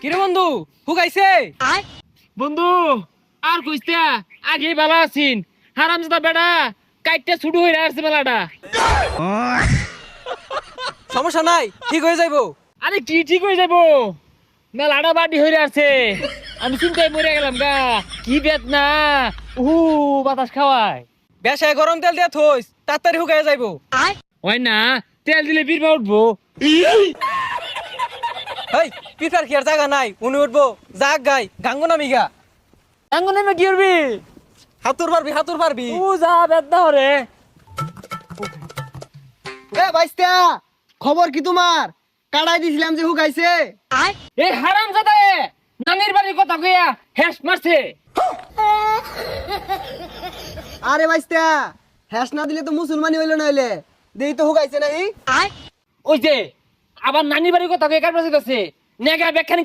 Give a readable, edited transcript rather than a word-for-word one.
কিরে বন্ধু হুগাইছে? বন্ধু আর কইস্তা আগে বালা আছিন হারামজাদা বেড়া কাইটটা ছুটু হইরা আসছে মেলাটা। সমস্যা নাই, ঠিক হয়ে যাইবো। আরে কি ঠিক হয়ে যাবো, মেলাটা বাড়ি হইরা আসছে। আমি চিন্তায় মরে গেলাম গা, কি বেদনা। বাতাস খাওয়ায় বেশায় গরম তেল দিয়া থইস, তাড়াতাড়ি হুগাই যাইবো। হয় না, তেল দিলে বীরবা উঠবো। হেই, পিঠার কি আর জায়গা নাই, উনি উঠবো। যাক গাই গাঙ্গো নামি গা। আঙ্গুনে মে কি করবি? হাতুর পারবি, হাতুর পারবি। যা বেদনা হরে। এ বাইস্তা, খবর কি তোমার? কাড়াই দিছিলাম যে হুগাইছে। এই হারামজাদা নানির বাড়ির কথা কইয়া হেস মারছে। আরে বাইস্তা, হ্যাস না দিলে তো মুসলমানি হইলো নইলে। দেই তো হুগাইছে নাই। ওই যে আবার নানি বাড়ির কথা কইয়া কার পাশে গেছে নেগা ব্যাখ্যানি